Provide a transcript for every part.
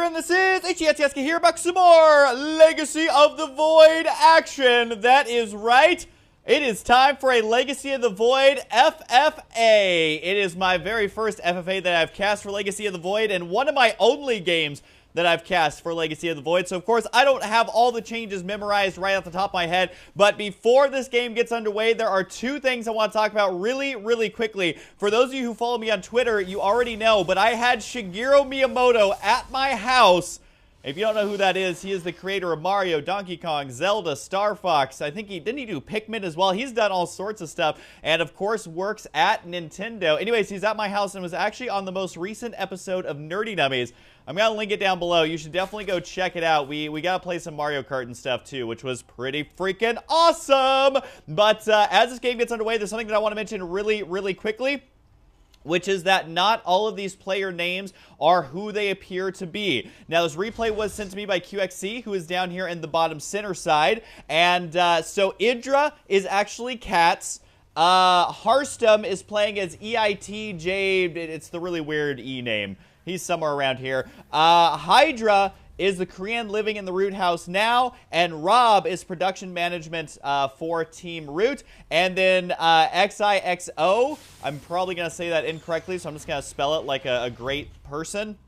and this is Husky here, back some more Legacy of the Void action. That is right. It is time for a Legacy of the Void FFA. It is my very first FFA that I've cast for Legacy of the Void, and one of my only games that I've cast for Legacy of the Void. So, of course, I don't have all the changes memorized right off the top of my head. But before this game gets underway, there are two things I want to talk about really quickly. For those of you who follow me on Twitter, you already know, but I had Shigeru Miyamoto at my house. If you don't know who that is, he is the creator of Mario, Donkey Kong, Zelda, Star Fox. I think didn't he do Pikmin as well? He's done all sorts of stuff, and of course works at Nintendo. Anyways, he's at my house and was actually on the most recent episode of Nerdy Dummies. I'm gonna link it down below. You should definitely go check it out. We gotta play some Mario Kart and stuff too, which was pretty freaking awesome. But as this game gets underway, there's something that I want to mention really quickly, which is that not all of these player names are who they appear to be. Now, this replay was sent to me by QXC, who is down here in the bottom center side. And so Idra is actually Cats. Harstum is playing as EITJ. It's the really weird E name. He's somewhere around here. Hydra is the Korean living in the Root house now, and Rob is production management for Team Root. And then XIXO, I'm probably going to say that incorrectly, so I'm just going to spell it like a great person,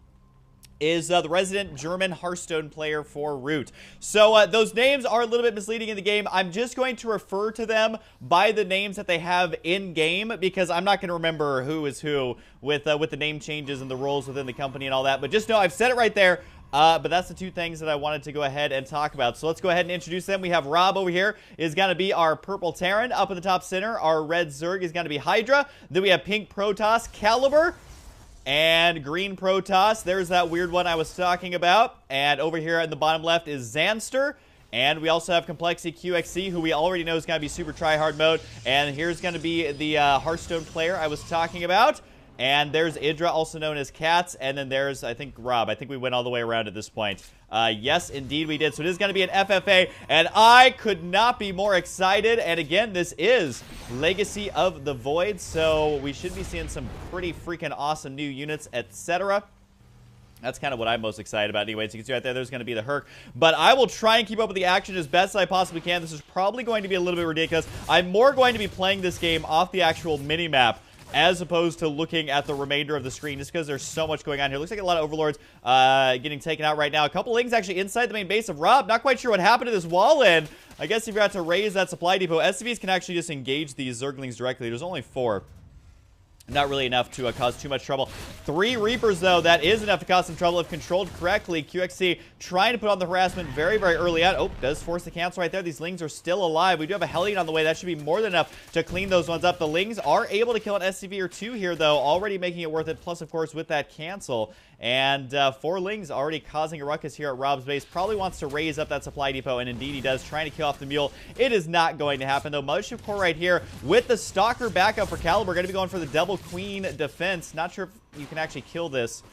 is the resident German Hearthstone player for Root. So those names are a little bit misleading in the game. I'm just going to refer to them by the names that they have in-game, because I'm not going to remember who is who with the name changes and the roles within the company and all that. But just know I've said it right there. But that's the two things that I wanted to go ahead and talk about. So let's go ahead and introduce them. We have Rob over here is going to be our purple Terran. Up in the top center, our red Zerg is going to be Hydra. Then we have pink Protoss, Caliber, and green Protoss. There's that weird one I was talking about. And over here in the bottom left is Xanster. And we also have Complexity QXC, who we already know is going to be super try-hard mode. And here's going to be the Hearthstone player I was talking about. And there's Idra, also known as Cats, and then there's, I think, Rob. I think we went all the way around at this point. Yes, indeed we did. So it is going to be an FFA, and I could not be more excited. And again, this is Legacy of the Void, so we should be seeing some pretty freaking awesome new units, etc. That's kind of what I'm most excited about anyways. You can see right there, there's going to be the Herc. But I will try and keep up with the action as best as I possibly can. This is probably going to be a little bit ridiculous. I'm more going to be playing this game off the actual mini-map, as opposed to looking at the remainder of the screen, just because there's so much going on here. Looks like a lot of Overlords getting taken out right now. A couple Lings actually inside the main base of Rob. Not quite sure what happened to this wall in. I guess he forgot to raise that supply depot. SCVs can actually just engage these Zerglings directly. There's only 4. Not really enough to cause too much trouble. 3 Reapers, though, that is enough to cause some trouble if controlled correctly. QXC trying to put on the harassment very early on. Oh, does force the cancel right there. These Lings are still alive. We do have a Hellion on the way. That should be more than enough to clean those ones up. The Lings are able to kill an SCV or 2 here, though, already making it worth it. Plus, of course, with that cancel. And 4 Lings already causing a ruckus here at Rob's base. Probably wants to raise up that supply depot, and indeed he does, trying to kill off the Mule. It is not going to happen, though. Mothership Core right here with the Stalker backup for Caliber. Going to be going for the double Queen defense. Not sure if you can actually kill this.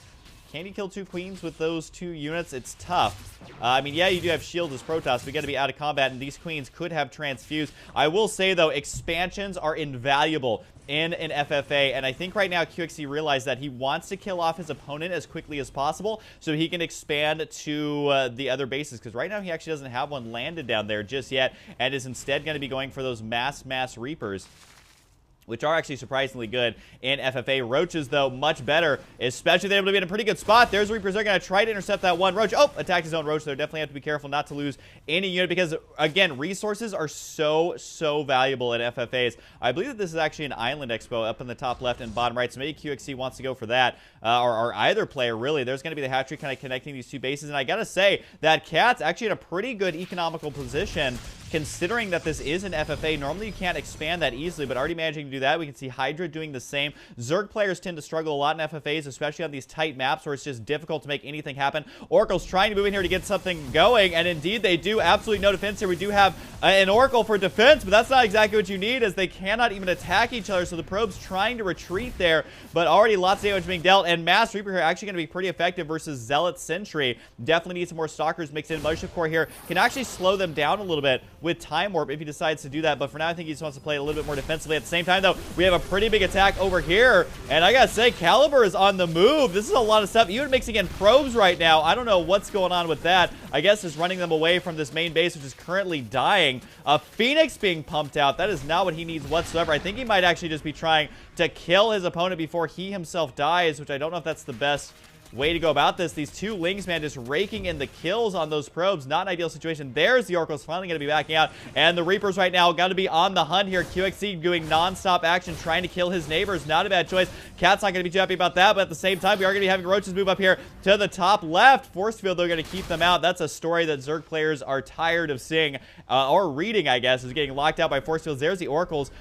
Can you kill 2 Queens with those 2 units? It's tough. I mean, yeah, you do have shield as Protoss, but you got to be out of combat, and these Queens could have transfused. I will say, though, expansions are invaluable in an FFA, and I think right now QXC realized that he wants to kill off his opponent as quickly as possible so he can expand to the other bases, because right now he actually doesn't have one landed down there just yet, and is instead going to be going for those mass Reapers, which are actually surprisingly good in FFA. Roaches, though, much better, especially they're able to be in a pretty good spot. There's Reapers. They're going to try to intercept that one Roach. Oh, attacked his own Roach. They definitely have to be careful not to lose any unit, because, again, resources are so valuable in FFAs. I believe that this is actually an Island Expo up in the top left and bottom right, so maybe QXC wants to go for that, or either player, really. There's going to be the hatchery kind of connecting these 2 bases, and I got to say that Cat's actually in a pretty good economical position, considering that this is an FFA. Normally you can't expand that easily, but already managing to do that. We can see Hydra doing the same. Zerg players tend to struggle a lot in FFAs, especially on these tight maps where it's just difficult to make anything happen. Oracle's trying to move in here to get something going, and indeed they do. Absolutely no defense here. We do have an Oracle for defense, but that's not exactly what you need, as they cannot even attack each other, so the Probe's trying to retreat there, but already lots of damage being dealt, and Mass Reaper here actually going to be pretty effective versus Zealot Sentry. Definitely need some more Stalkers mixed in. Mothership Core here can actually slow them down a little bit with Time Warp if he decides to do that, but for now I think he just wants to play a little bit more defensively. At the same time, though, we have a pretty big attack over here. And I gotta say, Caliber is on the move. This is a lot of stuff. Even mixing in probes right now. I don't know what's going on with that. I guess just running them away from this main base, which is currently dying. A Phoenix being pumped out. That is not what he needs whatsoever. I think he might actually just be trying to kill his opponent before he himself dies, which I don't know if that's the best way to go about this. These two Lings, man, just raking in the kills on those probes. Not an ideal situation. There's the Oracle's finally going to be backing out. And the Reapers right now got to be on the hunt here. QXC doing non-stop action, trying to kill his neighbors. Not a bad choice. Cat's not going to be too happy about that, but at the same time, we are going to be having Roaches move up here to the top left. Force Field, they're going to keep them out. That's a story that Zerg players are tired of seeing, or reading, I guess, is getting locked out by Force Fields. There's the Oracles,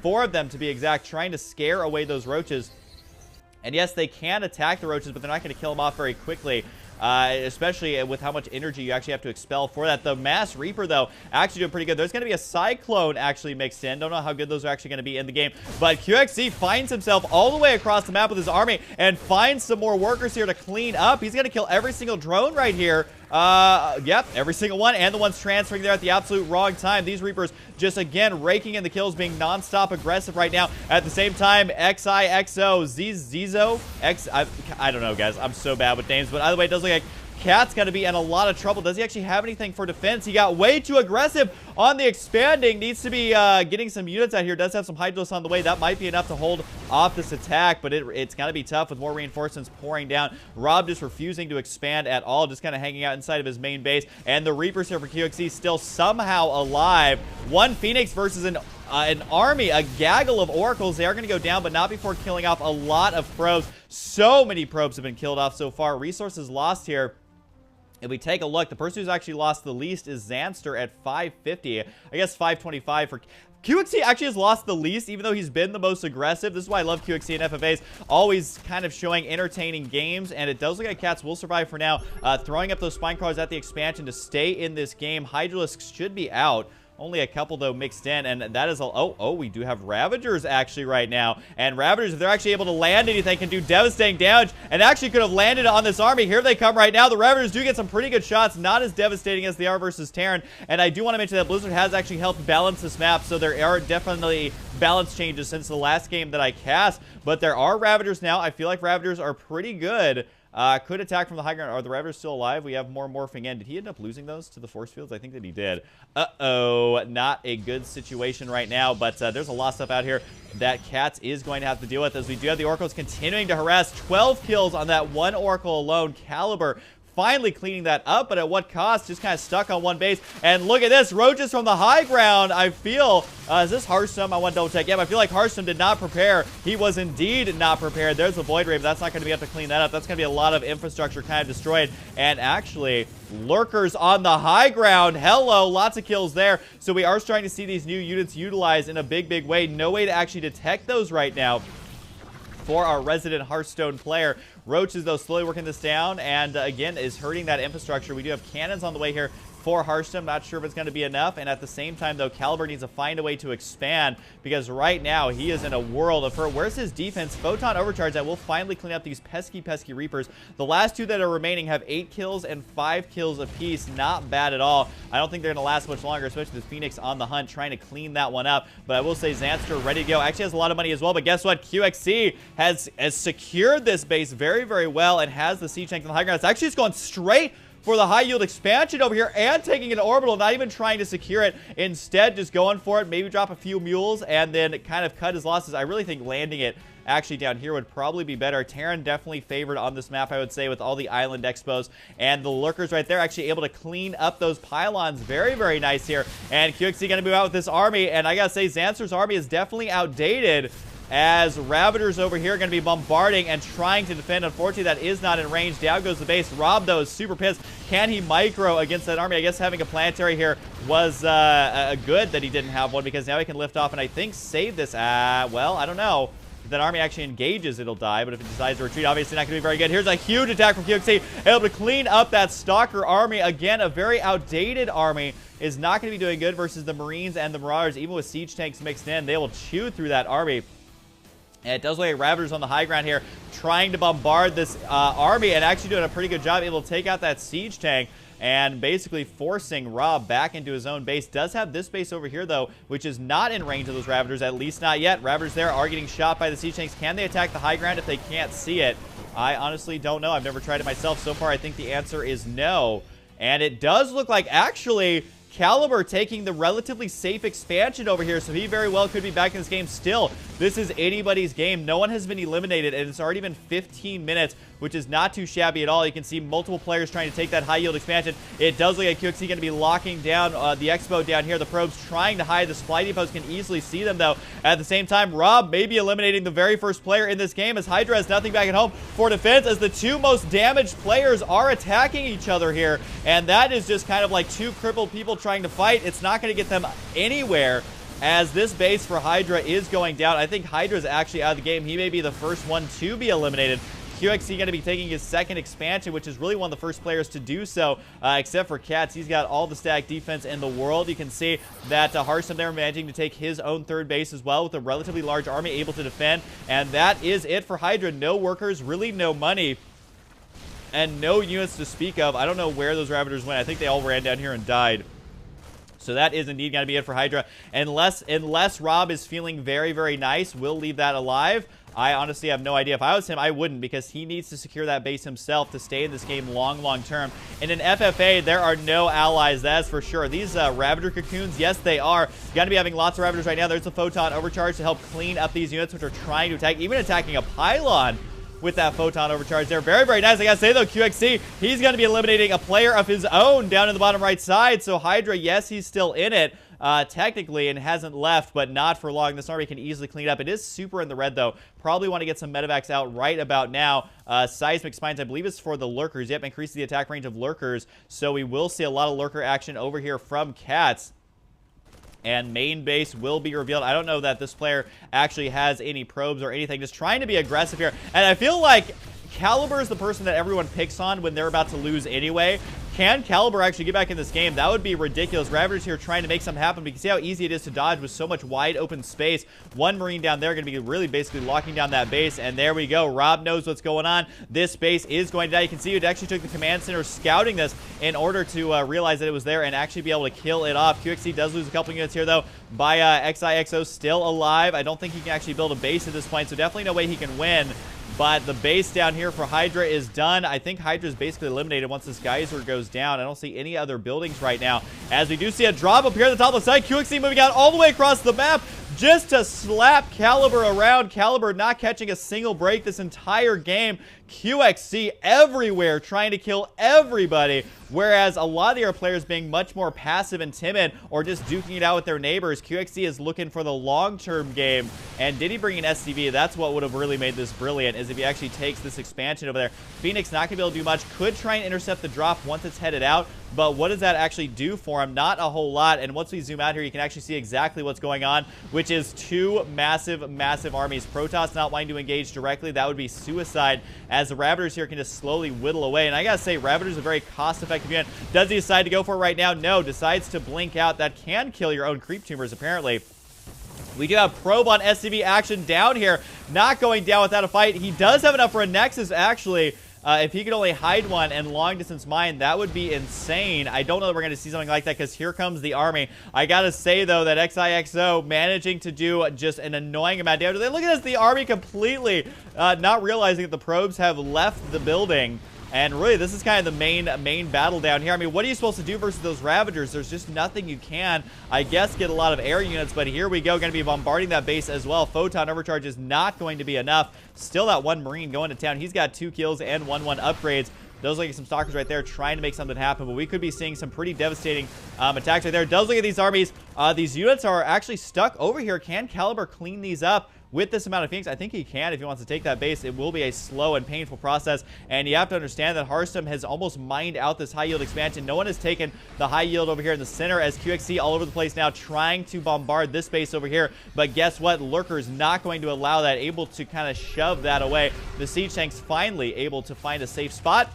4 of them to be exact, trying to scare away those Roaches. And yes, they can attack the Roaches, but they're not going to kill them off very quickly, especially with how much energy you actually have to expel for that. The Mass Reaper, though, actually doing pretty good. There's going to be a Cyclone actually mixed in. Don't know how good those are actually going to be in the game. But QXC finds himself all the way across the map with his army and finds some more workers here to clean up. He's going to kill every single drone right here. Yep, every single one, and the ones transferring there at the absolute wrong time. These Reapers just, again, raking in the kills, being non-stop aggressive right now. At the same time, XIXO, Zizo, I don't know, guys. I'm so bad with names, but either way, it does look like Cat's got to be in a lot of trouble. Does he actually have anything for defense? He got way too aggressive on the expanding. Needs to be getting some units out here. Does have some Hydros on the way. That might be enough to hold off this attack, but it's going to be tough with more reinforcements pouring down. Rob just refusing to expand at all, just kind of hanging out inside of his main base. And the Reapers here for QXC still somehow alive. One Phoenix versus an army, a gaggle of Oracles. They are going to go down, but not before killing off a lot of probes. So many probes have been killed off so far. Resources lost here. If we take a look, the person who's actually lost the least is Xanster at 550. I guess 525 for QXC. Actually has lost the least, even though he's been the most aggressive. This is why I love QXC and FFAs. Always kind of showing entertaining games, and it does look like Cats will survive for now. Throwing up those Spine Crawlers at the expansion to stay in this game. Hydralisks should be out. Only a couple, though, mixed in, and that is a... we do have Ravagers, actually, right now. And Ravagers, if they're actually able to land anything, can do devastating damage, and actually could have landed on this army. Here they come right now. The Ravagers do get some pretty good shots, not as devastating as they are versus Terran. And I do want to mention that Blizzard has actually helped balance this map, so there are definitely balance changes since the last game that I cast. But there are Ravagers now. I feel like Ravagers are pretty good. Could attack from the high ground. Are the Ravagers still alive? We have more morphing in. Did he end up losing those to the force fields? I think that he did. Uh-oh. Not a good situation right now, but there's a lot of stuff out here that Cats is going to have to deal with, as we do have the Oracles continuing to harass. 12 kills on that one Oracle alone. Caliber finally cleaning that up, but at what cost? Just kind of stuck on one base. And look at this, Roaches from the high ground. I feel, is this Hearthstone? I want to double check. Yeah, but I feel like Hearthstone did not prepare. He was indeed not prepared. There's the Void Rave. That's not going to be able to clean that up. That's going to be a lot of infrastructure kind of destroyed. And actually, Lurkers on the high ground. Hello, lots of kills there. So we are starting to see these new units utilized in a big, big way. No way to actually detect those right now for our resident Hearthstone player. Roaches, though, slowly working this down, and again, is hurting that infrastructure. We do have cannons on the way here for Hearthstone. Not sure if it's going to be enough, and at the same time, though, Caliber needs to find a way to expand, because right now, he is in a world of hurt. Where's his defense? Photon Overcharge that will finally clean up these pesky, pesky Reapers. The last two that are remaining have 8 kills and 5 kills apiece. Not bad at all. I don't think they're going to last much longer, especially the Phoenix on the hunt, trying to clean that one up. But I will say Xanster ready to go. Actually has a lot of money as well, but guess what? QXC has secured this base very, very well, and has the siege tank on the high ground. It's actually just going straight for the high yield expansion over here, and taking an orbital, not even trying to secure it. Instead, just going for it, maybe drop a few mules, and then kind of cut his losses. I really think landing it actually down here would probably be better. Terran definitely favored on this map, I would say, with all the island expos, and the Lurkers right there actually able to clean up those pylons. Very, very nice here. And QXC going to move out with this army, and I gotta say, Xanster's army is definitely outdated, as Ravagers over here are going to be bombarding and trying to defend. Unfortunately, that is not in range. Down goes the base. Rob, though, is super pissed. Can he micro against that army? I guess having a planetary here was good that he didn't have one, because now he can lift off and I think save this. Well, I don't know. If that army actually engages, it'll die, but if it decides to retreat, obviously not going to be very good. Here's a huge attack from QXC, able to clean up that Stalker army. Again, a very outdated army is not going to be doing good versus the Marines and the Marauders. Even with siege tanks mixed in, they will chew through that army. And it does look like Ravagers on the high ground here trying to bombard this army and actually doing a pretty good job able to take out that siege tank and basically forcing Rob back into his own base. Does have this base over here, though, which is not in range of those Ravagers, at least not yet. Ravagers there are getting shot by the siege tanks. Can they attack the high ground if they can't see it? I honestly don't know. I've never tried it myself. So far, I think the answer is no. And it does look like, actually, Caliber taking the relatively safe expansion over here, so he very well could be back in this game still. This is anybody's game. No one has been eliminated, and it's already been 15 minutes, which is not too shabby at all. You can see multiple players trying to take that high-yield expansion. It does look like QXC going to be locking down the Expo down here. The probes trying to hide. The supply depots can easily see them, though. At the same time, Rob may be eliminating the very first player in this game, as Hydra has nothing back at home for defense, as the two most damaged players are attacking each other here, and that is just kind of like two crippled people trying to fight. It's not going to get them anywhere, as this base for Hydra is going down. I think Hydra's actually out of the game. He may be the first one to be eliminated. QXC going to be taking his second expansion, which is really one of the first players to do so, except for Cats. He's got all the stack defense in the world. You can see that Hearthstone there managing to take his own third base as well with a relatively large army able to defend. And that is it for Hydra. No workers, really no money, and no units to speak of. I don't know where those Ravagers went. I think they all ran down here and died. So that is indeed going to be it for Hydra. Unless Rob is feeling very, very nice, we'll leave that alive. I honestly have no idea. If I was him, I wouldn't, because he needs to secure that base himself to stay in this game long term. In an FFA, there are no allies, that's for sure. These Ravager cocoons, yes, they are. You're going to be having lots of Ravagers right now. There's a Photon Overcharge to help clean up these units, which are trying to attack, even attacking a pylon with that Photon Overcharge there. Very, very nice. I gotta say, though, QXC, he's going to be eliminating a player of his own down in the bottom right side. So Hydra, yes, he's still in it, technically, and hasn't left, but not for long. This army can easily clean up. It is super in the red, though. Probably want to get some medevacs out right about now. Seismic Spines, I believe, is for the Lurkers. Yep, increase the attack range of Lurkers. So we will see a lot of Lurker action over here from Cats. And main base will be revealed. I don't know that this player actually has any probes or anything. Just trying to be aggressive here. And I feel like Caliber is the person that everyone picks on when they're about to lose anyway. Can Caliber actually get back in this game? That would be ridiculous. Ravagers here trying to make something happen. But you can see how easy it is to dodge with so much wide open space. One Marine down there going to be really basically locking down that base. And there we go. Rob knows what's going on. This base is going to die. You can see it actually took the command center scouting this in order to realize that it was there and actually be able to kill it off. QXC does lose a couple units here, though, by XIXO still alive. I don't think he can actually build a base at this point, so definitely no way he can win. But the base down here for Hydra is done. I think Hydra is basically eliminated once this geyser goes down. I don't see any other buildings right now, as we do see a drop up here at the top of the site. QXC moving out all the way across the map just to slap Caliber around. Caliber not catching a single break this entire game. QXC everywhere trying to kill everybody, whereas a lot of the other players being much more passive and timid or just duking it out with their neighbors. QXC is looking for the long-term game, and did he bring an SCV? That's what would have really made this brilliant, is if he actually takes this expansion over there. Phoenix not going to be able to do much. Could try and intercept the drop once it's headed out, but what does that actually do for him? Not a whole lot. And once we zoom out here, you can actually see exactly what's going on, which is two massive armies. Protoss not wanting to engage directly. That would be suicide, as the Ravagers here can just slowly whittle away. And I gotta say, Ravagers is a very cost-effective unit. Does he decide to go for it right now? No. Decides to blink out. That can kill your own creep tumors, apparently. We do have probe on SCV action down here. Not going down without a fight. He does have enough for a Nexus, actually. If he could only hide one and long-distance mine, that would be insane. I don't know that we're going to see something like that, because here comes the army. I got to say, though, that XIXO managing to do just an annoying amount of damage. Look at this, the army completely not realizing that the probes have left the building. And really, this is kind of the main battle down here. I mean, what are you supposed to do versus those Ravagers? There's just nothing you can. I guess get a lot of air units, but here we go. Going to be bombarding that base as well. Photon Overcharge is not going to be enough. Still that one Marine going to town. He's got 2 kills and 1-1 upgrades. Those look like some Stalkers right there trying to make something happen, but we could be seeing some pretty devastating attacks right there. Does look at these armies. These units are actually stuck over here. Can Caliber clean these up with this amount of Phoenix? I think he can if he wants to take that base. It will be a slow and painful process, and you have to understand that Hearthstone has almost mined out this high yield expansion. No one has taken the high yield over here in the center, as QXC all over the place now trying to bombard this base over here. But guess what? Lurker's not going to allow that, able to kind of shove that away. The siege tank's finally able to find a safe spot.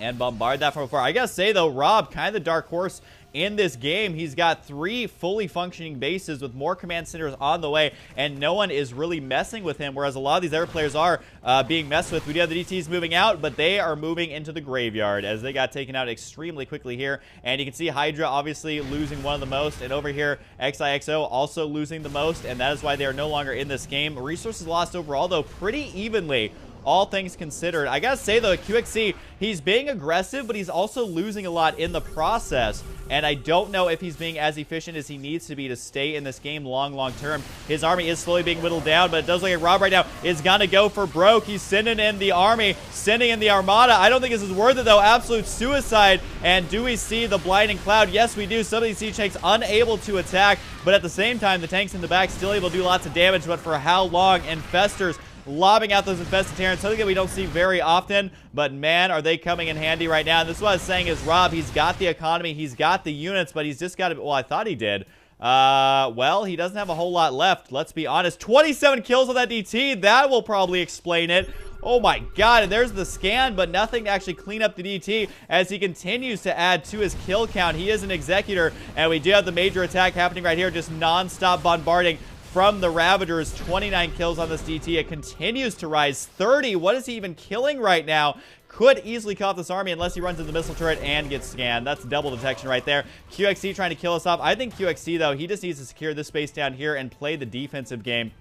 and bombard that from afar. I gotta say, though, Rob, kind of the dark horse in this game. He's got 3 fully functioning bases with more command centers on the way, and no one is really messing with him, whereas a lot of these other players are being messed with. We do have the DTs moving out, but they are moving into the graveyard as they got taken out extremely quickly here. And you can see Hydra obviously losing one of the most, and over here XIXO also losing the most, and that is why they are no longer in this game. Resources lost overall, though, pretty evenly, all things considered. I gotta say, though, QXC, he's being aggressive, but he's also losing a lot in the process. And I don't know if he's being as efficient as he needs to be to stay in this game long term. His army is slowly being whittled down, but it does look like Rob right now is gonna go for broke. He's sending in the army, sending in the armada. I don't think this is worth it, though. Absolute suicide. And do we see the blinding cloud? Yes, we do. Some of these siege tanks unable to attack, but at the same time, the tanks in the back still able to do lots of damage. But for how long? Infestors lobbing out those infested Terrans, something that we don't see very often, but man, are they coming in handy right now. And this is what I was saying is Rob, he's got the economy, he's got the units, but he's just got to, well, I thought he did. Well, he doesn't have a whole lot left, let's be honest. 27 kills on that DT, that will probably explain it. Oh my god, and there's the scan, but nothing to actually clean up the DT as he continues to add to his kill count. He is an executor, and we do have the major attack happening right here, just non-stop bombarding from the Ravagers. 29 kills on this DT. It continues to rise. 30. What is he even killing right now? Could easily cut off this army unless he runs into the missile turret and gets scanned. That's double detection right there. QXC trying to kill us off. I think QXC, though, he just needs to secure this space down here and play the defensive game.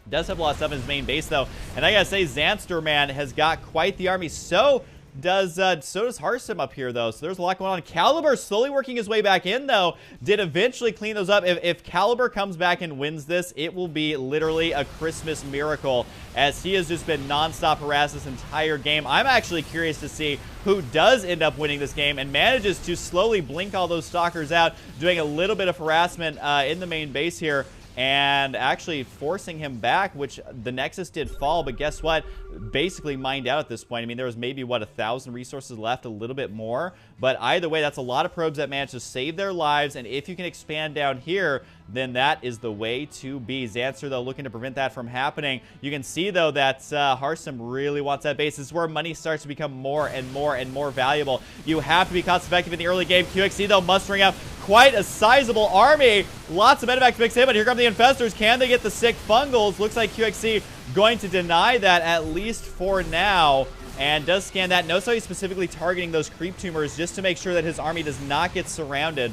Does have a lot of stuff in his main base, though. And I gotta say, Xanster, man, has got quite the army. So does Harsim up here, though. So there's a lot going on. Caliber slowly working his way back in, though. Did eventually clean those up. If Caliber comes back and wins this, it will be literally a Christmas miracle, as he has just been non-stop harassed this entire game. I'm actually curious to see who does end up winning this game and manages to slowly blink all those stalkers out, doing a little bit of harassment in the main base here, and actually forcing him back, which the Nexus did fall, but guess what? Basically mined out at this point. I mean, there was maybe, what, 1,000 resources left, a little bit more. But either way, that's a lot of probes that managed to save their lives, and if you can expand down here, then that is the way to be. Xanster, though, looking to prevent that from happening. You can see, though, that Harsim really wants that base. This is where money starts to become more and more valuable. You have to be cost-effective in the early game. QXC, though, mustering up quite a sizable army. Lots of medevacs mixed in, but here come the infestors. Can they get the sick fungals? Looks like QXC going to deny that, at least for now, and does scan that. Notice how he's specifically targeting those creep tumors just to make sure that his army does not get surrounded,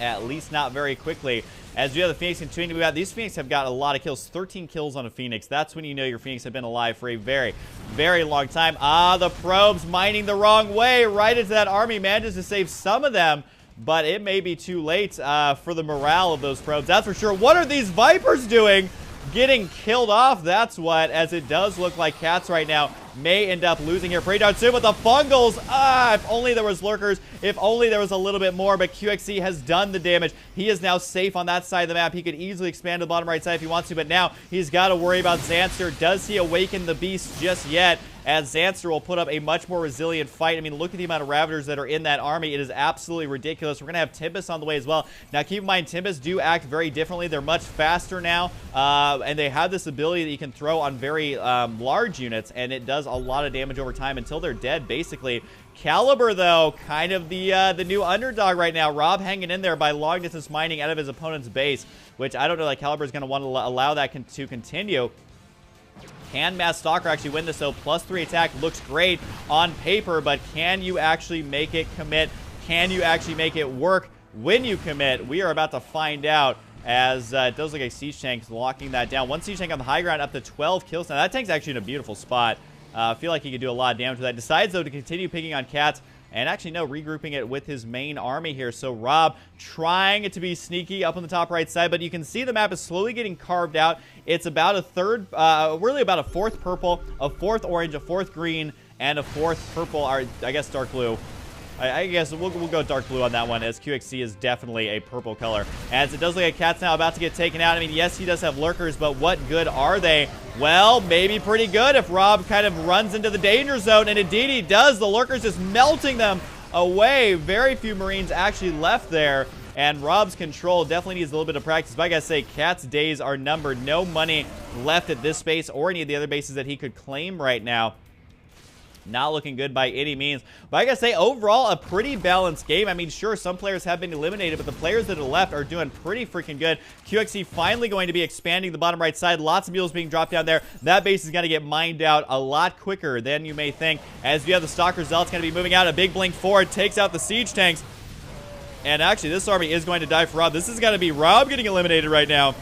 at least not very quickly. As we have the Phoenix continuing to move out, these Phoenix have got a lot of kills. 13 kills on a Phoenix. That's when you know your Phoenix have been alive for a very long time. Ah, the probes mining the wrong way right into that army. Manages to save some of them, but it may be too late for the morale of those probes. That's for sure. What are these Vipers doing? Getting killed off, that's what, as it does look like Cats right now may end up losing here pretty darn soon with the fungals. Ah, if only there was lurkers, if only there was a little bit more, but QXC has done the damage. He is now safe on that side of the map. He could easily expand to the bottom right side if he wants to, but now he's got to worry about Xanster. Does he awaken the beast just yet? As Xanster will put up a much more resilient fight. I mean, look at the amount of Ravagers that are in that army. It is absolutely ridiculous. We're going to have Tempest on the way as well. Now, keep in mind, Tempest do act very differently. They're much faster now, and they have this ability that you can throw on very large units, and it does a lot of damage over time until they're dead, basically. Caliber, though, kind of the new underdog right now. Rob hanging in there by long-distance mining out of his opponent's base, which I don't know that Caliber is going to want to allow that to continue. Can Mass Stalker actually win this, though? +3 attack looks great on paper, but can you actually make it commit? Can you actually make it work when you commit? We are about to find out, as it does look like Siege Tank's locking that down. One Siege Tank on the high ground, up to 12 kills. Now, that tank's actually in a beautiful spot. I feel like he could do a lot of damage with that. Decides, though, to continue picking on Cats. And actually, no, regrouping it with his main army here. So Rob trying to be sneaky up on the top right side, but you can see the map is slowly getting carved out. It's about a third, really about a fourth purple, a fourth orange, a fourth green, and a fourth purple, or I guess dark blue. I guess we'll go dark blue on that one, as QXC is definitely a purple color. As it does look like Cat's now about to get taken out. I mean, yes, he does have lurkers, but what good are they? Well, maybe pretty good if Rob kind of runs into the danger zone, and indeed he does. The lurkers just melting them away. Very few Marines actually left there, and Rob's control definitely needs a little bit of practice. But I gotta say, Cat's days are numbered. No money left at this base or any of the other bases that he could claim right now. Not looking good by any means. But I gotta say, overall, a pretty balanced game. I mean, sure, some players have been eliminated, but the players that are left are doing pretty freaking good. QXC finally going to be expanding the bottom right side. Lots of mules being dropped down there. That base is going to get mined out a lot quicker than you may think. As you have the Stalker Zealot's going to be moving out. A big blink forward takes out the siege tanks. And actually, this army is going to die for Rob. This is going to be Rob getting eliminated right now,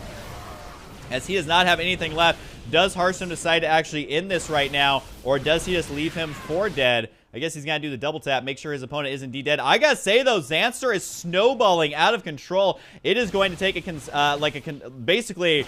as he does not have anything left. Does Hearthstone decide to actually end this right now, or does he just leave him for dead? I guess he's going to do the double tap, make sure his opponent is indeed dead. I gotta say, though, Xanster is snowballing out of control. It is going to take a basically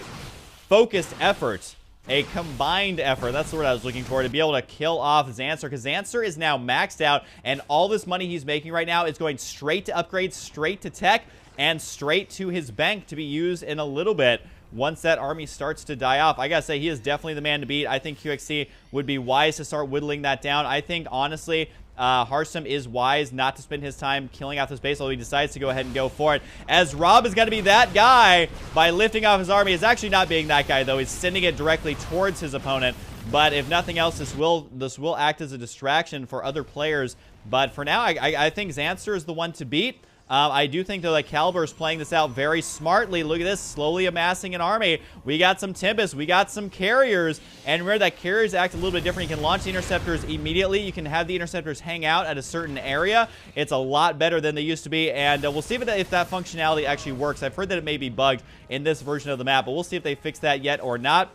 focused effort, a combined effort, that's the word I was looking for, to be able to kill off Xanster, because Xanster is now maxed out, and all this money he's making right now is going straight to upgrades, straight to tech, and straight to his bank to be used in a little bit once that army starts to die off. I gotta say, he is definitely the man to beat. I think QXC would be wise to start whittling that down. I think, honestly, Hearthstone is wise not to spend his time killing off this base, although he decides to go ahead and go for it. As Rob is going to be that guy by lifting off his army. Is actually not being that guy, though. He's sending it directly towards his opponent. But if nothing else, this will act as a distraction for other players. But for now, I think Xanster is the one to beat. I do think, though, that Caliber is playing this out very smartly. Look at this, slowly amassing an army. We got some Tempest, we got some Carriers, and remember that Carriers act a little bit different. You can launch the Interceptors immediately. You can have the Interceptors hang out at a certain area. It's a lot better than they used to be, and we'll see if that functionality actually works. I've heard that it may be bugged in this version of the map, but we'll see if they fix that yet or not.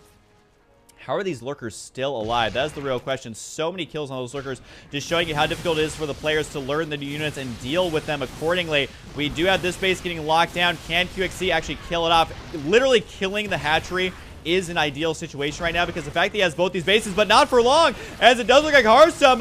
How are these lurkers still alive? That's the real question. So many kills on those lurkers, just showing you how difficult it is for the players to learn the new units and deal with them accordingly. We do have this base getting locked down. Can QXC actually kill it off? Literally killing the hatchery is an ideal situation right now, because the fact that he has both these bases, but not for long, as it does look like Hearthstone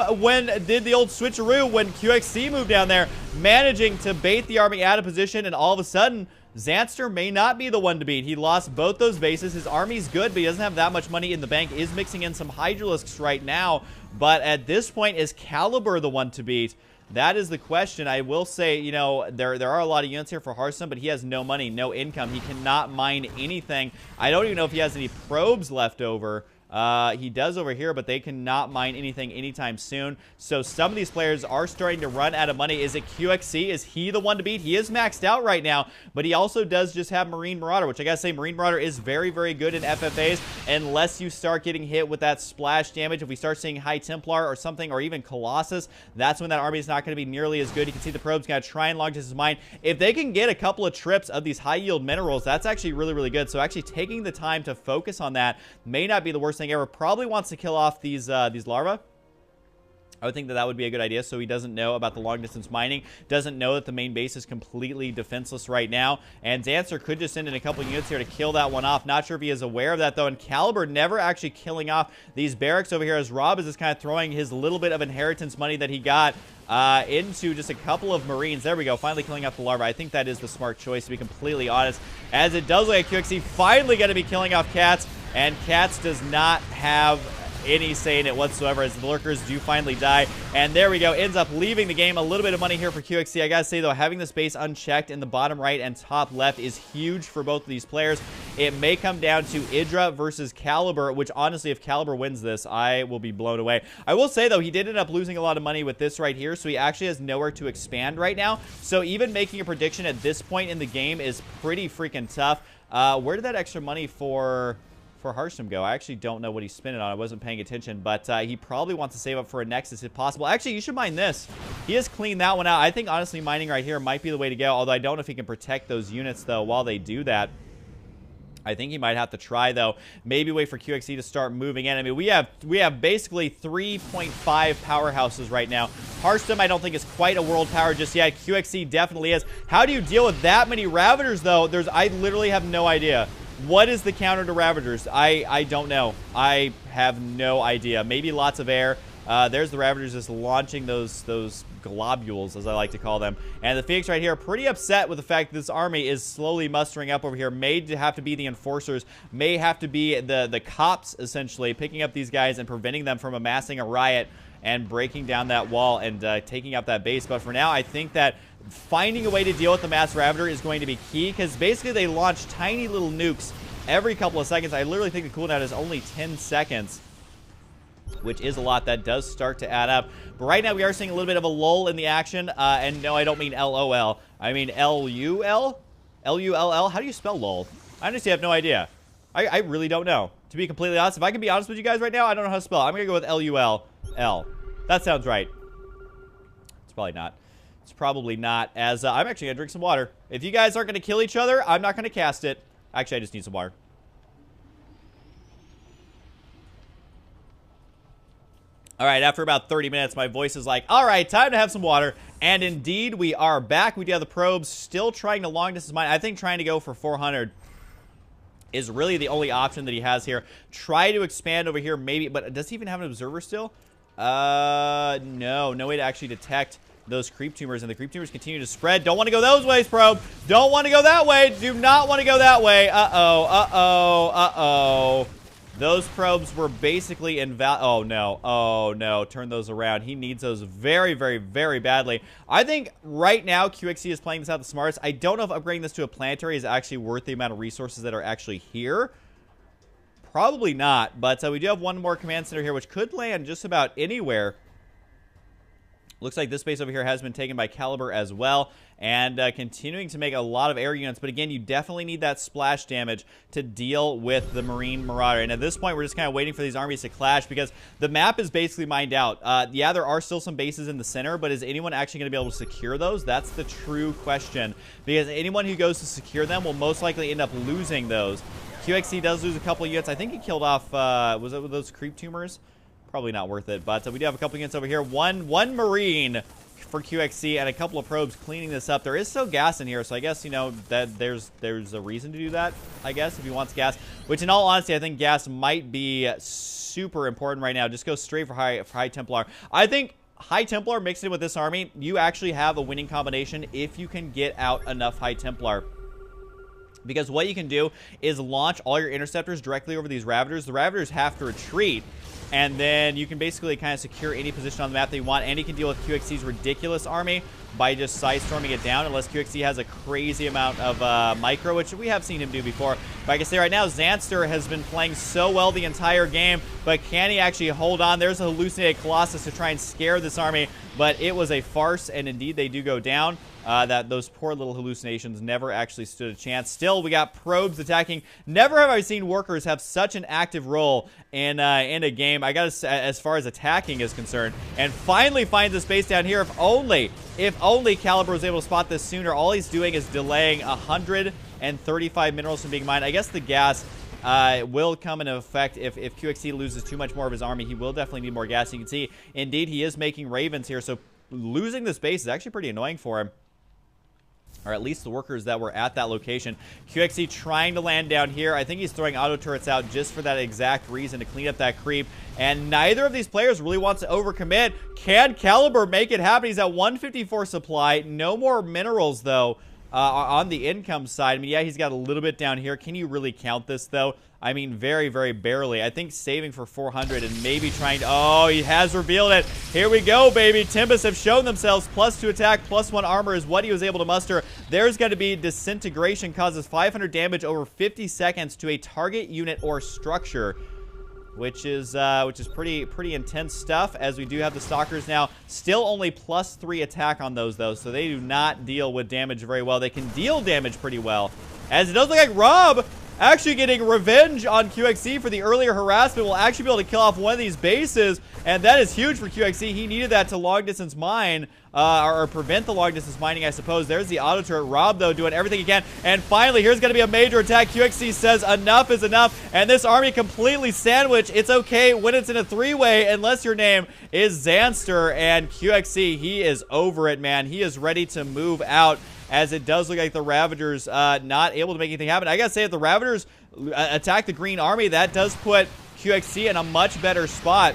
did the old switcheroo when QXC moved down there, managing to bait the army out of position, and all of a sudden, Xanster may not be the one to beat. He lost both those bases. His army's good, but he doesn't have that much money in the bank. Is mixing in some Hydralisks right now, but at this point, is Caliber the one to beat? That is the question. I will say, you know, there are a lot of units here for Hearthstone, but he has no money, no income. He cannot mine anything. I don't even know if he has any probes left over. He does over here, but they cannot mine anything anytime soon. So some of these players are starting to run out of money. Is it QXC? Is he the one to beat? He is maxed out right now, but he also does just have Marine Marauder, which I gotta say, Marine Marauder is very, very good in FFAs, unless you start getting hit with that splash damage. If we start seeing High Templar or something, or even Colossus, that's when that army is not going to be nearly as good. You can see the probes going to try and log his mine. If they can get a couple of trips of these high-yield minerals, that's actually really, really good. So actually taking the time to focus on that may not be the worst thing ever. Probably wants to kill off these larvae. I would think that would be a good idea, so he doesn't know about the long-distance mining, doesn't know that the main base is completely defenseless right now, and Xanster could just send in a couple units here to kill that one off. Not sure if he is aware of that, though, and Caliber never actually killing off these barracks over here, as Rob is just kind of throwing his little bit of inheritance money that he got into just a couple of Marines. There we go, finally killing off the larvae. I think that is the smart choice, to be completely honest, as it does look like QXC finally going to be killing off Cats, and Cats does not have any say in it whatsoever, as the lurkers do finally die. And there we go, ends up leaving the game. A little bit of money here for QXC. I gotta say, though, having this base unchecked in the bottom right and top left is huge for both of these players. It may come down to Idra versus Caliber, which honestly, if Caliber wins this, I will be blown away. I will say, though, he did end up losing a lot of money with this right here, so he actually has nowhere to expand right now. So even making a prediction at this point in the game is pretty freaking tough. Where did that extra money for Hearthstone go? I actually don't know what he's spending on. I wasn't paying attention, but he probably wants to save up for a Nexus if possible. Actually, you should mine this. He has cleaned that one out. I think, honestly, mining right here might be the way to go, although I don't know if he can protect those units, though, while they do that. I think he might have to try, though. Maybe wait for QXC to start moving in. I mean, we have basically 3.5 powerhouses right now. Hearthstone, I don't think, is quite a world power just yet. QXC definitely is. How do you deal with that many Ravagers, though? I literally have no idea. What is the counter to Ravagers? I don't know. I have no idea. Maybe lots of air. There's the Ravagers just launching those globules, as I like to call them. And the Phoenix right here, pretty upset with the fact that this army is slowly mustering up over here. May have to be the enforcers, may have to be the cops, essentially, picking up these guys and preventing them from amassing a riot and breaking down that wall and taking up that base. But for now, I think that finding a way to deal with the Mass Ravager is going to be key, because basically they launch tiny little nukes every couple of seconds. I literally think the cooldown is only 10 seconds. which is a lot. That does start to add up. But right now we are seeing a little bit of a lull in the action. And no, I don't mean LOL. I mean LUL? LULL? How do you spell lull? I honestly have no idea. I really don't know. To be completely honest, if I can be honest with you guys right now, I don't know how to spell. I'm going to go with LULL. That sounds right. It's probably not. It's probably not, as I'm actually going to drink some water. If you guys aren't going to kill each other, I'm not going to cast it. Actually, I just need some water. All right, after about 30 minutes, my voice is like, all right, time to have some water. And indeed, we are back. We do have the probes still trying to long distance mine. I think trying to go for 400 is really the only option that he has here. Try to expand over here, maybe. But does he even have an observer still? No way to actually detect those creep tumors, and the creep tumors continue to spread. Don't want to go those ways, probe. Don't want to go that way. Do not want to go that way. Uh-oh. Those probes were basically invalid. Oh, no. Turn those around. He needs those very, very, very badly. I think right now QXC is playing this out the smartest. I don't know if upgrading this to a planetary is actually worth the amount of resources that are actually here. Probably not, but we do have one more command center here, which could land just about anywhere. Looks like this base over here has been taken by Caliber as well, and continuing to make a lot of air units. But again, you definitely need that splash damage to deal with the Marine Marauder. And at this point, we're just kind of waiting for these armies to clash because the map is basically mined out. Yeah, there are still some bases in the center, but is anyone actually going to be able to secure those? That's the true question, because anyone who goes to secure them will most likely end up losing those. QXC does lose a couple of units. I think he killed off, was it with those creep tumors? Probably not worth it, but we do have a couple units over here. One Marine for QXC and a couple of probes cleaning this up. There is still gas in here, so I guess, you know, that there's a reason to do that, I guess, if he wants gas. Which, in all honesty, I think gas might be super important right now. Just go straight for High Templar. I think High Templar mixed in with this army, you actually have a winning combination if you can get out enough High Templar. Because what you can do is launch all your interceptors directly over these Ravagers. The Ravagers have to retreat, and then you can basically kind of secure any position on the map that you want, and you can deal with QXC's ridiculous army by just side-storming it down, unless QXC has a crazy amount of micro, which we have seen him do before. But I can say right now, Xanster has been playing so well the entire game, but can he actually hold on? There's a hallucinated Colossus to try and scare this army, but it was a farce, and indeed they do go down. That those poor little hallucinations never actually stood a chance. Still, we got probes attacking. Never have I seen workers have such an active role in a game. I got as far as attacking is concerned. And finally finds this base down here. If only Caliber was able to spot this sooner. All he's doing is delaying 135 minerals from being mined. I guess the gas will come into effect if QXC loses too much more of his army. He will definitely need more gas. You can see, indeed, he is making Ravens here. So losing this base is actually pretty annoying for him. Or at least the workers that were at that location. QXC trying to land down here. I think he's throwing auto turrets out just for that exact reason, to clean up that creep. And neither of these players really wants to overcommit. Can Caliber make it happen? He's at 154 supply. No more minerals, though, on the income side. I mean, yeah, he's got a little bit down here. Can you really count this, though? I mean, very, very barely. I think saving for 400 and maybe trying to... Oh, he has revealed it. Here we go, baby. Tempest have shown themselves. +2 attack, +1 armor is what he was able to muster. There's going to be Disintegration. Causes 500 damage over 50 seconds to a target unit or structure, which is pretty intense stuff, as we do have the Stalkers now. Still only +3 attack on those, though, so they do not deal with damage very well. They can deal damage pretty well, as it does look like Rob actually getting revenge on QXC for the earlier harassment. Will actually be able to kill off one of these bases, and that is huge for QXC. He needed that to long distance mine, or prevent the long distance mining, I suppose. There's the auto turret. Rob, though, doing everything he can, and finally here's going to be a major attack. QXC says enough is enough, and this army completely sandwiched. It's okay when it's in a three-way, unless your name is Xanster. And QXC, he is over it, man. He is ready to move out, as it does look like the Ravagers not able to make anything happen. I gotta say, if the Ravagers attack the green army, that does put QXC in a much better spot.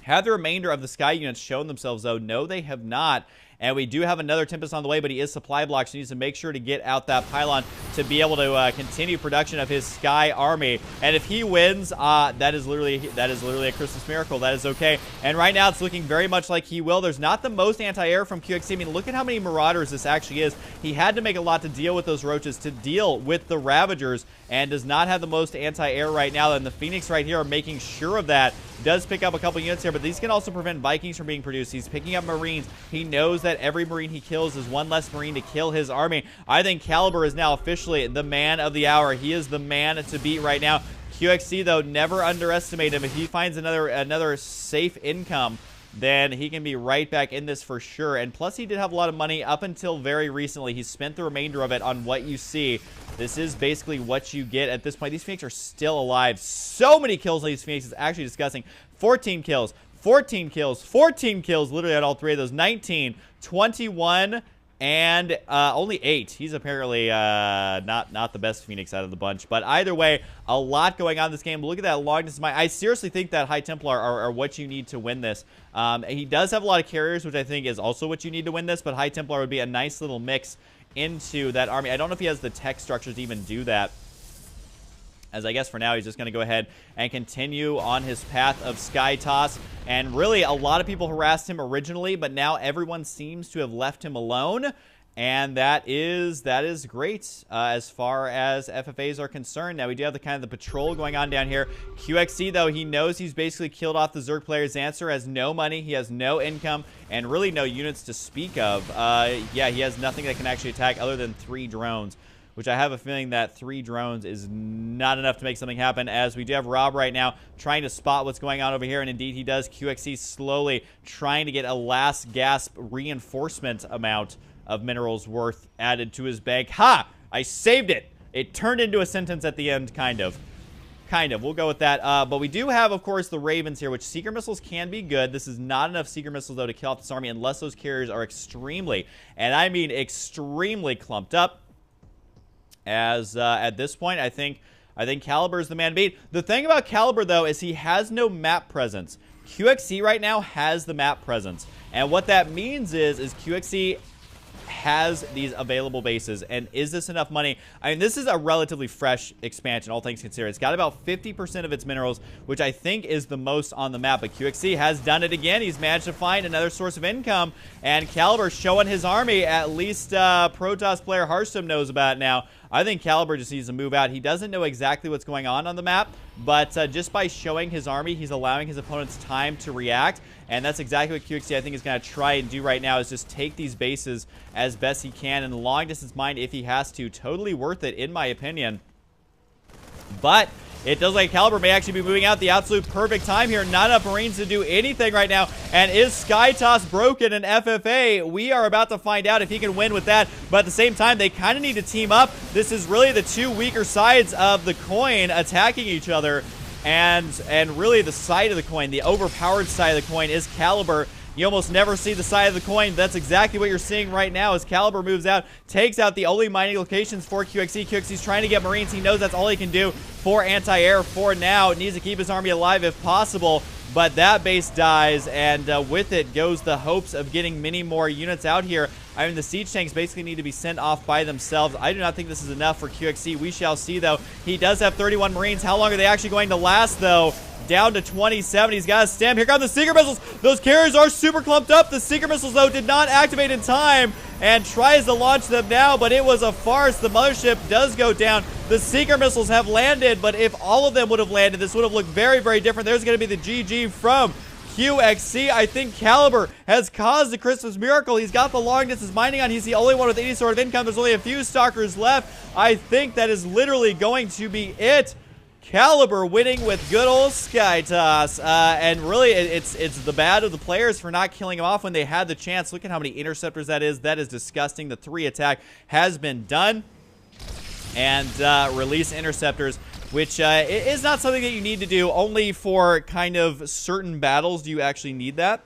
Have the remainder of the Sky units shown themselves, though? No, they have not. And we do have another Tempest on the way, but he is supply blocked, so he needs to make sure to get out that pylon to be able to continue production of his Sky Army. And if he wins, that is literally a Christmas miracle. That is okay. And right now, it's looking very much like he will. There's not the most anti-air from QXC. I mean, look at how many Marauders this actually is. He had to make a lot to deal with those roaches, to deal with the Ravagers, and does not have the most anti-air right now. And the Phoenix right here are making sure of that. Does pick up a couple units here, but these can also prevent Vikings from being produced. He's picking up Marines. He knows that every Marine he kills is one less Marine to kill his army. I think Caliber is now officially the man of the hour. He is the man to beat right now. QXC, though, never underestimate him. If he finds another safe income, then he can be right back in this for sure. And plus, he did have a lot of money up until very recently. He spent the remainder of it on what you see. This is basically what you get at this point. These Phoenix are still alive. So many kills on these Phoenix. It's actually disgusting. 14 kills, 14 kills, 14 kills, literally at all three of those. 19, 21, and only 8. He's apparently not the best Phoenix out of the bunch. But either way, a lot going on in this game. Look at that long distance. I seriously think that High Templar are what you need to win this. He does have a lot of carriers, which I think is also what you need to win this. But High Templar would be a nice little mix into that army. I don't know if he has the tech structures to even do that, as I guess for now he's just going to go ahead and continue on his path of Sky Toss. And really, a lot of people harassed him originally, but now everyone seems to have left him alone. And that is great as far as FFAs are concerned. Now, we do have the kind of the patrol going on down here. QXC, though, he knows he's basically killed off the Zerg player. Zancer has no money. He has no income and really no units to speak of. Yeah, he has nothing that can actually attack other than 3 drones, which I have a feeling that 3 drones is not enough to make something happen, as we do have Rob right now trying to spot what's going on over here, and indeed he does. QXC slowly trying to get a last gasp reinforcement amount of minerals worth added to his bank. Ha! I saved it! It turned into a sentence at the end, kind of. We'll go with that. But we do have, of course, the Ravens here, which Seeker Missiles can be good. This is not enough Seeker Missiles, though, to kill off this army unless those carriers are extremely, and I mean extremely clumped up. As at this point, I think Caliber is the man to beat. The thing about Caliber, though, is he has no map presence. QXC right now has the map presence. And what that means is QXC has these available bases. And is this enough money? I mean, this is a relatively fresh expansion, all things considered. It's got about 50% of its minerals, which I think is the most on the map. But QXC has done it again. He's managed to find another source of income. And Caliber showing his army. At least Protoss player Hearthstone knows about it now. I think Caliber just needs to move out. He doesn't know exactly what's going on the map, but just by showing his army, he's allowing his opponents time to react, and that's exactly what QXC, I think, is going to try and do right now, is just take these bases as best he can in the long-distance mine if he has to. Totally worth it, in my opinion. But it does like Caliber may actually be moving out the absolute perfect time here. Not enough Marines to do anything right now. And is Sky Toss broken in FFA? We are about to find out if he can win with that. But at the same time, they kind of need to team up. This is really the 2 weaker sides of the coin attacking each other. And really the side of the coin, the overpowered side of the coin, is Caliber. You almost never see the side of the coin. That's exactly what you're seeing right now as Caliber moves out, takes out the only mining locations for QXC. QXC's trying to get Marines. He knows that's all he can do for anti-air for now. Needs to keep his army alive if possible. But that base dies, and with it goes the hopes of getting many more units out here. I mean, the siege tanks basically need to be sent off by themselves. I do not think this is enough for QXC. We shall see, though. He does have 31 Marines. How long are they actually going to last, though? Down to 27. He's got a stem. Here come the Seeker Missiles. Those carriers are super clumped up. The Seeker Missiles, though, did not activate in time and tries to launch them now, but it was a farce. The mothership does go down. The Seeker Missiles have landed, but if all of them would have landed, this would have looked very, very different. There's going to be the GG from QXC. I think Caliber has caused the Christmas miracle. He's got the long distance mining on. He's the only one with any sort of income. There's only a few stalkers left. I think that is literally going to be it. Caliber winning with good old Sky Toss. And really, it's the bad of the players for not killing him off when they had the chance. Look at how many interceptors that is. That is disgusting. The 3 attack has been done. And release interceptors, which is not something that you need to do. Only for kind of certain battles do you actually need that.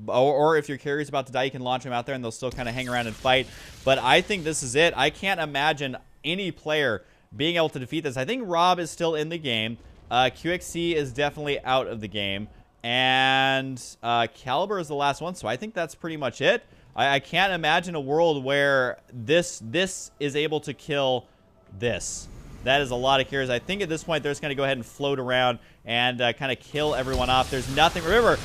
Or if your carrier's about to die, you can launch them out there and they'll still kind of hang around and fight. But I think this is it. I can't imagine any player being able to defeat this. I think Rob is still in the game. QXC is definitely out of the game. And Caliber is the last one, so I think that's pretty much it. I can't imagine a world where this is able to kill this. That is a lot of carriers. I think at this point they're just going to go ahead and float around and kind of kill everyone off. There's nothing. Remember,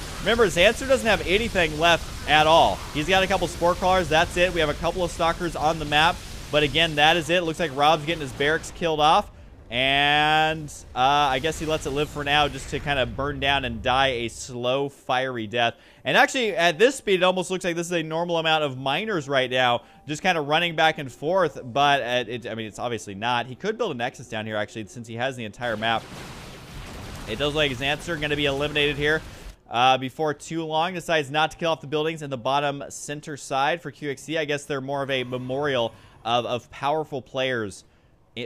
Xancer doesn't have anything left at all. He's got a couple Spore Crawlers. That's it. We have a couple of Stalkers on the map. But again, that is it. Looks like Rob's getting his barracks killed off. And I guess he lets it live for now just to kind of burn down and die a slow, fiery death. And actually, at this speed, it almost looks like this is a normal amount of miners right now, just kind of running back and forth. But, I mean, it's obviously not. He could build a Nexus down here, actually, since he has the entire map. It does look like Xancer going to be eliminated here before too long. Decides not to kill off the buildings in the bottom center side for QXC. I guess they're more of a memorial of powerful players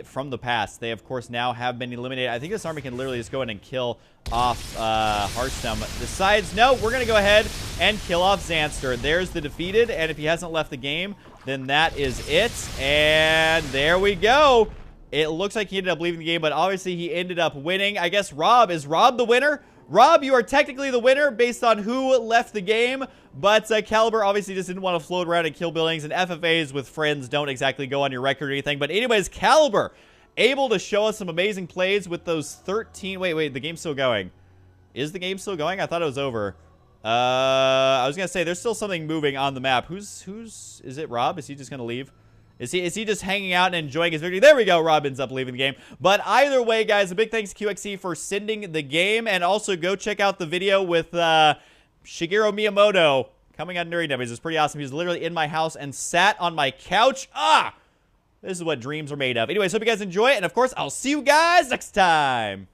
from the past. They, of course, now have been eliminated. I think this army can literally just go in and kill off Hearthstone. Decides, no, we're going to go ahead and kill off Xancer. There's the defeated, and if he hasn't left the game, then that is it. And there we go. It looks like he ended up leaving the game, but obviously he ended up winning. I guess Rob, is Rob the winner? Rob, you are technically the winner based on who left the game, but Caliber obviously just didn't want to float around and kill buildings, and FFAs with friends don't exactly go on your record or anything. But anyways, Caliber able to show us some amazing plays with those 13... Wait, the game's still going. Is the game still going? I thought it was over. I was going to say, there's still something moving on the map. Is it Rob? Is he just going to leave? Is he just hanging out and enjoying his victory? There we go. Rob ends up leaving the game. But either way, guys, a big thanks to QXC for sending the game. And also go check out the video with Shigeru Miyamoto coming on Nerdy Dummies. It's pretty awesome. He was literally in my house and sat on my couch. This is what dreams are made of. Anyways, hope you guys enjoy it. And, of course, I'll see you guys next time.